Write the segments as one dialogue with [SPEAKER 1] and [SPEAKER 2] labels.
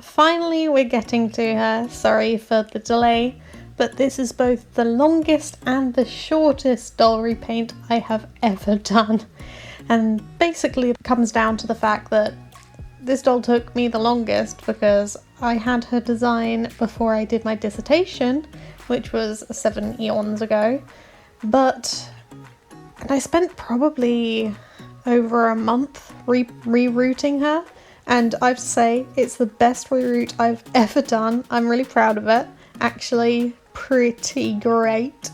[SPEAKER 1] finally we're getting to her. Sorry for the delay, but this is both the longest and the shortest doll repaint I have ever done. And basically it comes down to the fact that this doll took me the longest because I had her design before I did my dissertation, which was 7 eons ago. And I spent probably over a month rerouting her, and I have to say it's the best reroute I've ever done. I'm really proud of it. Actually, pretty great.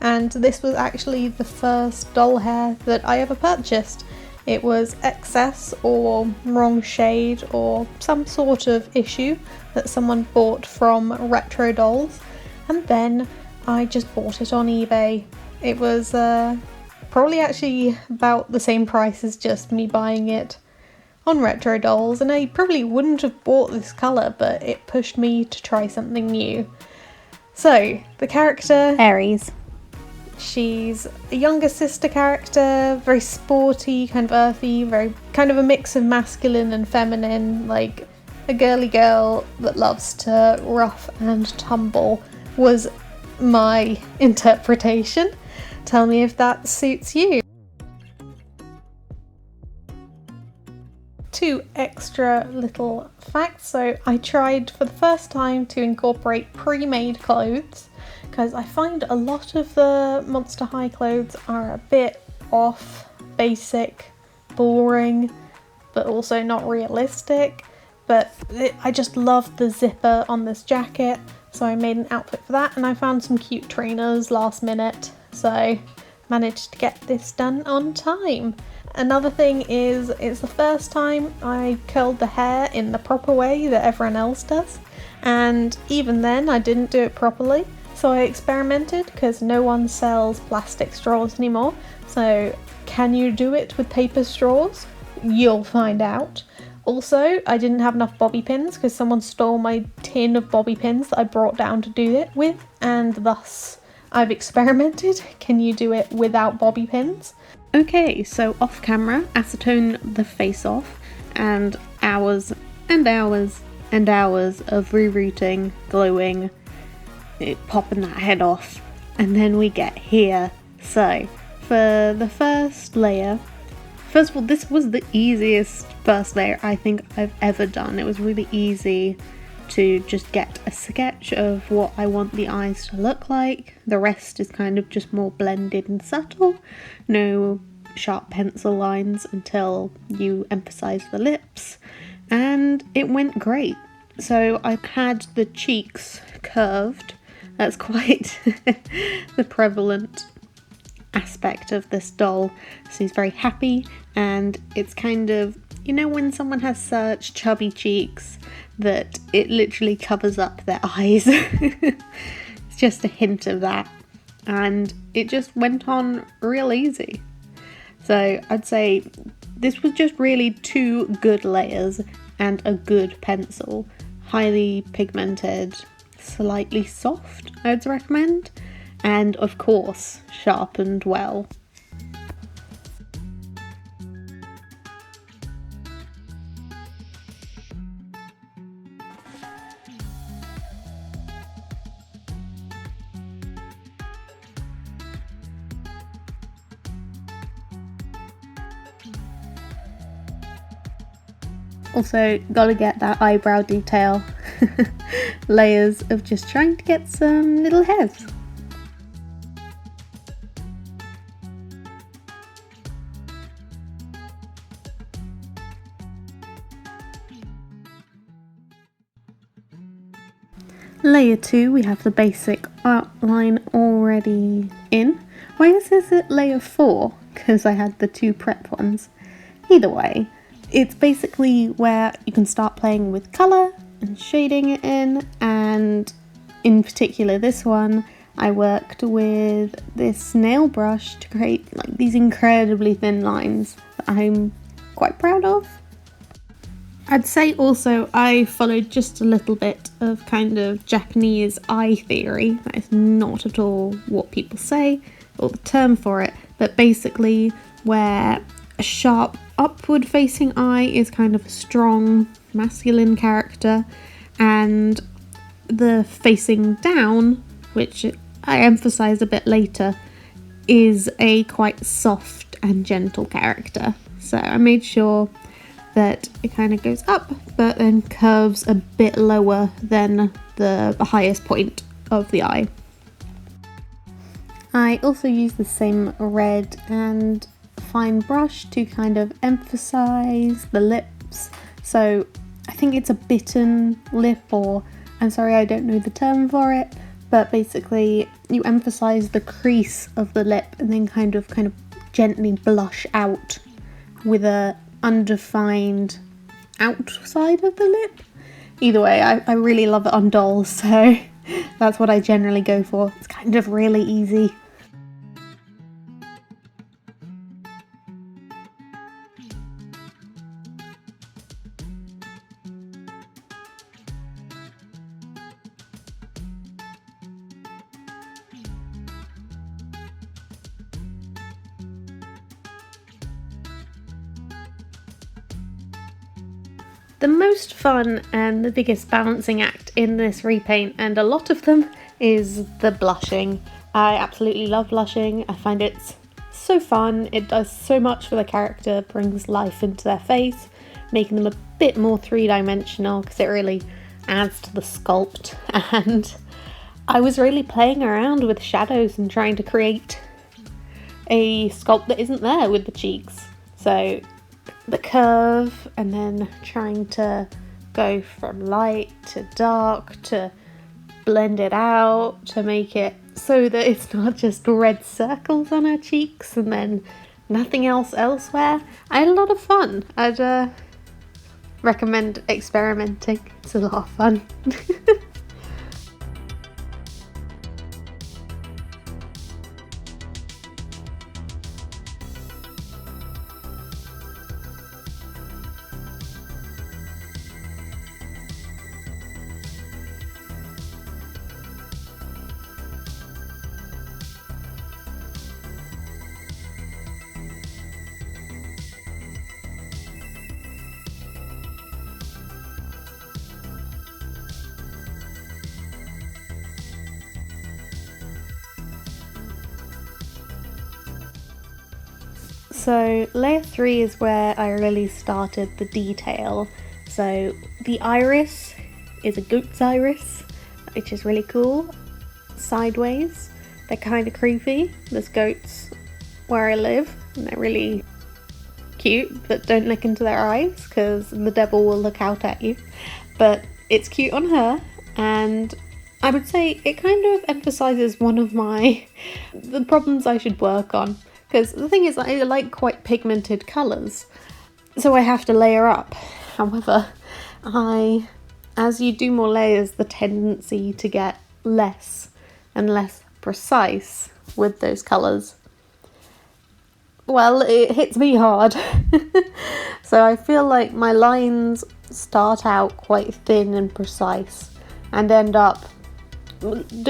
[SPEAKER 1] And this was actually the first doll hair that I ever purchased. It was excess or wrong shade or some sort of issue that someone bought from Retro Dolls, and then I just bought it on eBay. It was probably actually about the same price as just me buying it on Retro Dolls, and I probably wouldn't have bought this colour, but it pushed me to try something new. So, the character
[SPEAKER 2] Aries.
[SPEAKER 1] She's a younger sister character, very sporty, kind of earthy, very kind of a mix of masculine and feminine, like a girly girl that loves to rough and tumble was my interpretation. Tell me if that suits you. 2 extra little facts. So I tried for the first time to incorporate pre-made clothes, because I find a lot of the Monster High clothes are a bit off, basic, boring, but also not realistic. But I just loved the zipper on this jacket, so I made an outfit for that, and I found some cute trainers last minute, so managed to get this done on time. Another thing is, it's the first time I curled the hair in the proper way that everyone else does, and even then I didn't do it properly. So I experimented, because no one sells plastic straws anymore. So can you do it with paper straws? You'll find out. Also, I didn't have enough bobby pins because someone stole my tin of bobby pins that I brought down to do it with, and thus I've experimented. Can you do it without bobby pins? Okay, so off camera, acetone the face off, and hours and hours and hours of rerouting, gluing, popping that head off, and then we get here. So for the first layer, first of all, this was the easiest first layer I think I've ever done. It was really easy to just get a sketch of what I want the eyes to look like. The rest is kind of just more blended and subtle. No sharp pencil lines until you emphasize the lips, and it went great. So I had the cheeks curved. That's quite the prevalent aspect of this doll. She's very happy, and it's kind of, you know, when someone has such chubby cheeks that it literally covers up their eyes. It's just a hint of that, and it just went on real easy. So I'd say this was just really 2 good layers and a good pencil. Highly pigmented, slightly soft, I'd recommend, and of course sharpened well. Also, gotta get that eyebrow detail. Layers of just trying to get some little hairs. Layer 2, we have the basic outline already in. Why is this at layer 4? Because I had the 2 prep ones. Either way, it's basically where you can start playing with colour and shading it in, and in particular this one, I worked with this nail brush to create like these incredibly thin lines that I'm quite proud of. I'd say also I followed just a little bit of kind of Japanese eye theory. That is not at all what people say or the term for it, but basically where a sharp upward facing eye is kind of a strong masculine character, and the facing down, which I emphasise a bit later, is a quite soft and gentle character. So I made sure that it kind of goes up but then curves a bit lower than the highest point of the eye. I also use the same red and fine brush to kind of emphasize the lips. So I think it's a bitten lip, or I'm sorry, I don't know the term for it, but basically you emphasize the crease of the lip and then kind of gently blush out with a undefined outside of the lip. Either way, I really love it on dolls, so that's what I generally go for. It's kind of really easy. The most fun and the biggest balancing act in this repaint, and a lot of them, is the blushing. I absolutely love blushing. I find it's so fun. It does so much for the character, brings life into their face, making them a bit more three-dimensional because it really adds to the sculpt. And I was really playing around with shadows and trying to create a sculpt that isn't there with the cheeks. So the curve, and then trying to go from light to dark to blend it out to make it so that it's not just red circles on her cheeks and then nothing else elsewhere. I had a lot of fun. I'd recommend experimenting. It's a lot of fun. So layer 3 is where I really started the detail. So the iris is a goat's iris, which is really cool. Sideways, they're kind of creepy. There's goats where I live and they're really cute, but don't look into their eyes because the devil will look out at you. But it's cute on her, and I would say it kind of emphasises one of the problems I should work on. Because the thing is, I like quite pigmented colours, so I have to layer up. However, as you do more layers, the tendency to get less and less precise with those colours, well, it hits me hard. So I feel like my lines start out quite thin and precise and end up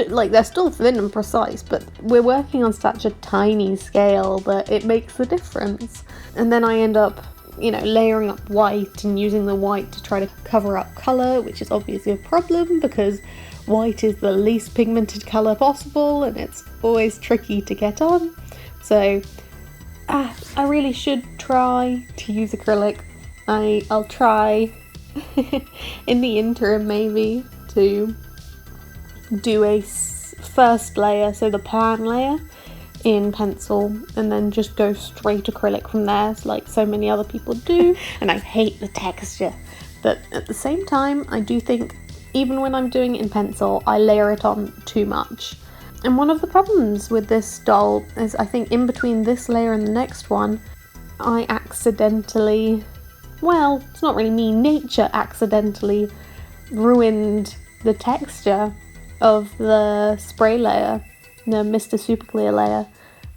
[SPEAKER 1] like they're still thin and precise, but we're working on such a tiny scale that it makes a difference. And then I end up, layering up white and using the white to try to cover up colour, which is obviously a problem because white is the least pigmented colour possible and it's always tricky to get on. So I really should try to use acrylic. I'll try in the interim maybe to do a first layer, so the plan layer, in pencil, and then just go straight acrylic from there, like so many other people do. And I hate the texture, but at the same time I do think even when I'm doing it in pencil I layer it on too much. And one of the problems with this doll is I think in between this layer and the next one I accidentally, well, it's not really me, nature accidentally ruined the texture of the spray layer, the Mr. Super Clear layer,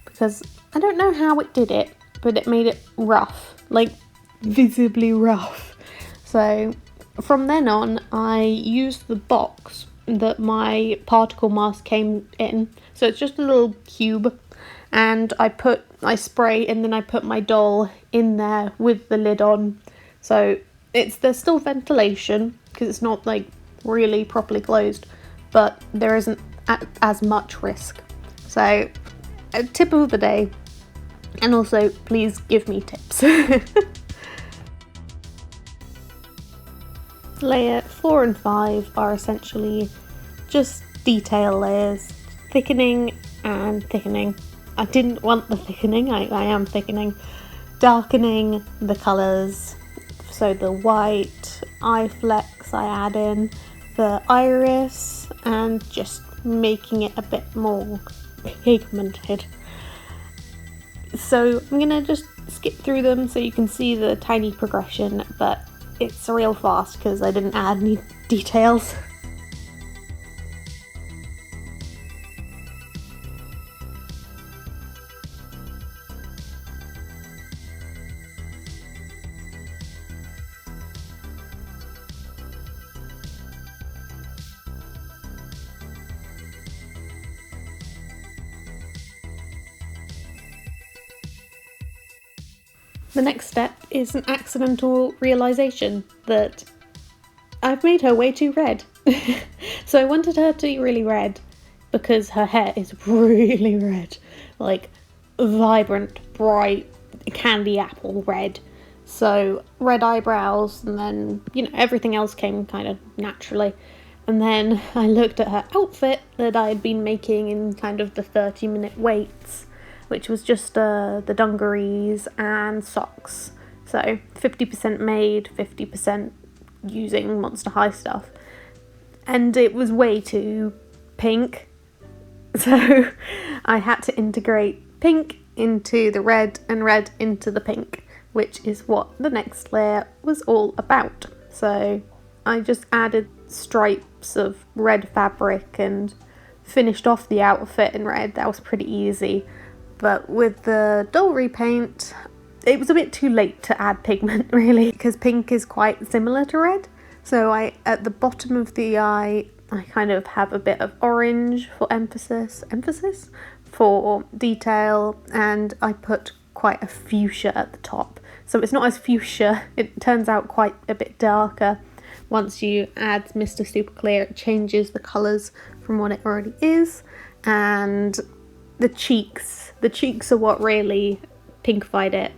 [SPEAKER 1] because I don't know how it did it, but it made it rough, like visibly rough. So from then on I used the box that my particle mask came in, so it's just a little cube, and I spray and then I put my doll in there with the lid on, so there's still ventilation because it's not like really properly closed, but there isn't as much risk. So a tip of the day, and also please give me tips. Layer 4 and 5 are essentially just detail layers, thickening and thickening. I didn't want the thickening, I am thickening. Darkening the colours, so the white, eye flecks I add in, the iris, and just making it a bit more pigmented. So I'm gonna just skip through them so you can see the tiny progression, but it's real fast because I didn't add any details. The next step is an accidental realisation that I've made her way too red. So I wanted her to be really red because her hair is really red, like vibrant, bright, candy apple red. So red eyebrows, and then, you know, everything else came kind of naturally. And then I looked at her outfit that I had been making in kind of the 30-minute waits, which was just the dungarees and socks. So 50% made, 50% using Monster High stuff. And it was way too pink. So I had to integrate pink into the red and red into the pink, which is what the next layer was all about. So I just added stripes of red fabric and finished off the outfit in red. That was pretty easy. But with the doll repaint, it was a bit too late to add pigment, really, because pink is quite similar to red. So at the bottom of the eye, I kind of have a bit of orange for emphasis for detail, and I put quite a fuchsia at the top. So it's not as fuchsia, it turns out quite a bit darker. Once you add Mr. Super Clear, it changes the colours from what it already is. And the cheeks are what really pinkified it.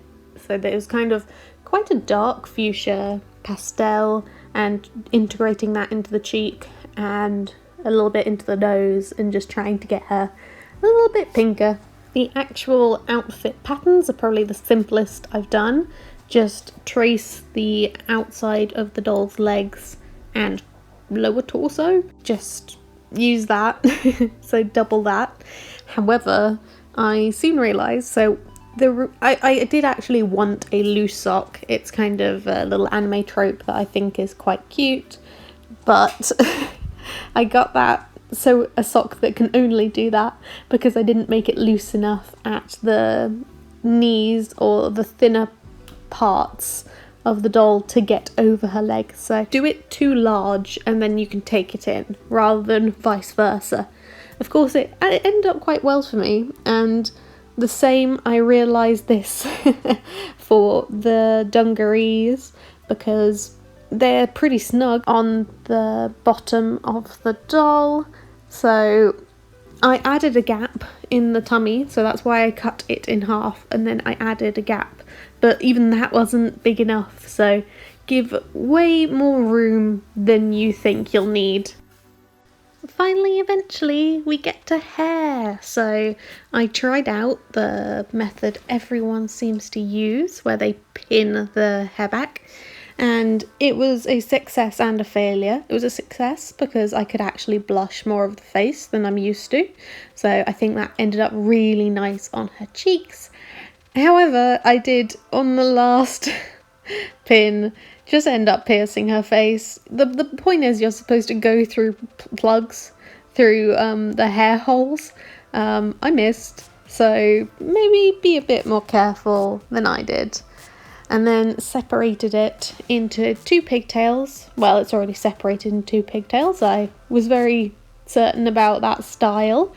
[SPEAKER 1] So there's kind of quite a dark fuchsia pastel, and integrating that into the cheek and a little bit into the nose, and just trying to get her a little bit pinker. The actual outfit patterns are probably the simplest I've done. Just trace the outside of the doll's legs and lower torso. Just use that, so double that. However, I soon realised, I did actually want a loose sock. It's kind of a little anime trope that I think is quite cute, but I got that, so a sock that can only do that, because I didn't make it loose enough at the knees or the thinner parts of the doll to get over her legs. So do it too large and then you can take it in, rather than vice versa. Of course it ended up quite well for me, and the same, I realised this for the dungarees, because they're pretty snug on the bottom of the doll. So I added a gap in the tummy, so that's why I cut it in half, and then I added a gap. But even that wasn't big enough, so give way more room than you think you'll need. Finally, eventually, we get to hair. So I tried out the method everyone seems to use, where they pin the hair back, and it was a success and a failure. It was a success because I could actually blush more of the face than I'm used to, so I think that ended up really nice on her cheeks. However, I did, on the last pin, just end up piercing her face. The point is, you're supposed to go through plugs through the hair holes. I missed, so maybe be a bit more careful than I did. And then separated it into 2 pigtails. Well, it's already separated into 2 pigtails. I was very certain about that style.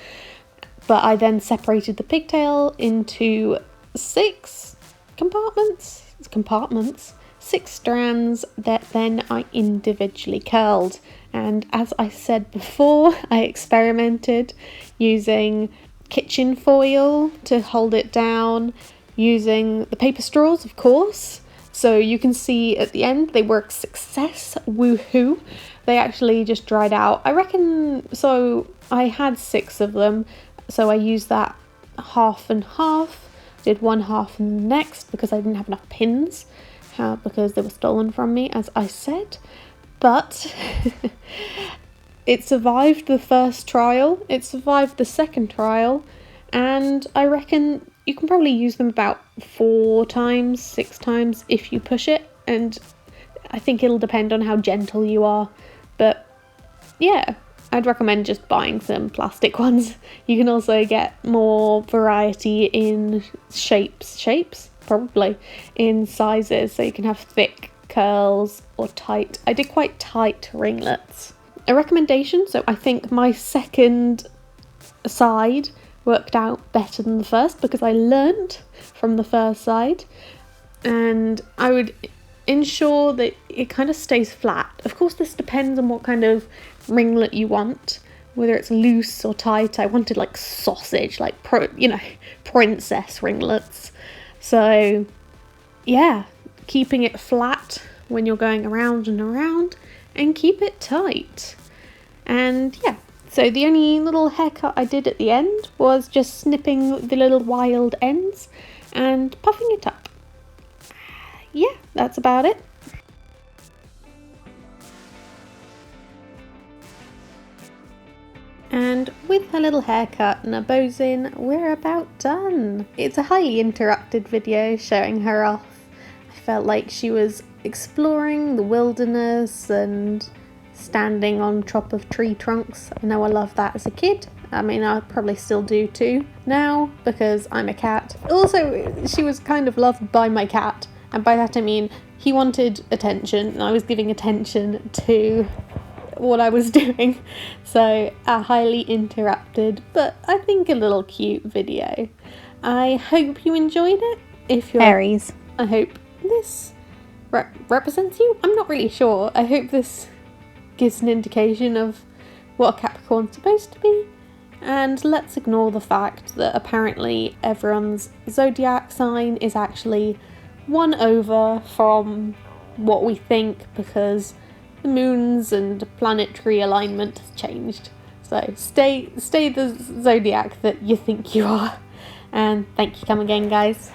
[SPEAKER 1] But I then separated the pigtail into 6 compartments. 6 strands that then I individually curled. And as I said before, I experimented using kitchen foil to hold it down, using the paper straws, of course. So you can see at the end they were a success, woohoo. They actually just dried out. I reckon, so I had 6 of them, so I used that half and half, did one half and the next because I didn't have enough pins, because they were stolen from me, as I said. But it survived the first trial, it survived the second trial, and I reckon you can probably use them about 4 times, 6 times if you push it, and I think it'll depend on how gentle you are. But yeah, I'd recommend just buying some plastic ones. You can also get more variety in shapes, probably, in sizes, so you can have thick curls or tight. I did quite tight ringlets. A recommendation, so I think my second side worked out better than the first because I learnt from the first side, and I would ensure that it kind of stays flat. Of course, this depends on what kind of ringlet you want, whether it's loose or tight. I wanted like sausage, like princess ringlets. So yeah, keeping it flat when you're going around and around, and keep it tight. And yeah, so the only little haircut I did at the end was just snipping the little wild ends and puffing it up. Yeah, that's about it. And with a little haircut and a bows in, we're about done. It's a highly interrupted video showing her off. I felt like she was exploring the wilderness and standing on top of tree trunks. I know I loved that as a kid. I mean, I probably still do too now because I'm a cat. Also, she was kind of loved by my cat, and by that I mean he wanted attention and I was giving attention to what I was doing. So a highly interrupted, but I think a little cute video. I hope you enjoyed it. If you're
[SPEAKER 2] Aries,
[SPEAKER 1] I hope this represents you. I'm not really sure. I hope this gives an indication of what a Capricorn's supposed to be. And let's ignore the fact that apparently everyone's zodiac sign is actually one over from what we think, because the moons and planetary alignment has changed. So stay the zodiac that you think you are. And thank you, come again, guys.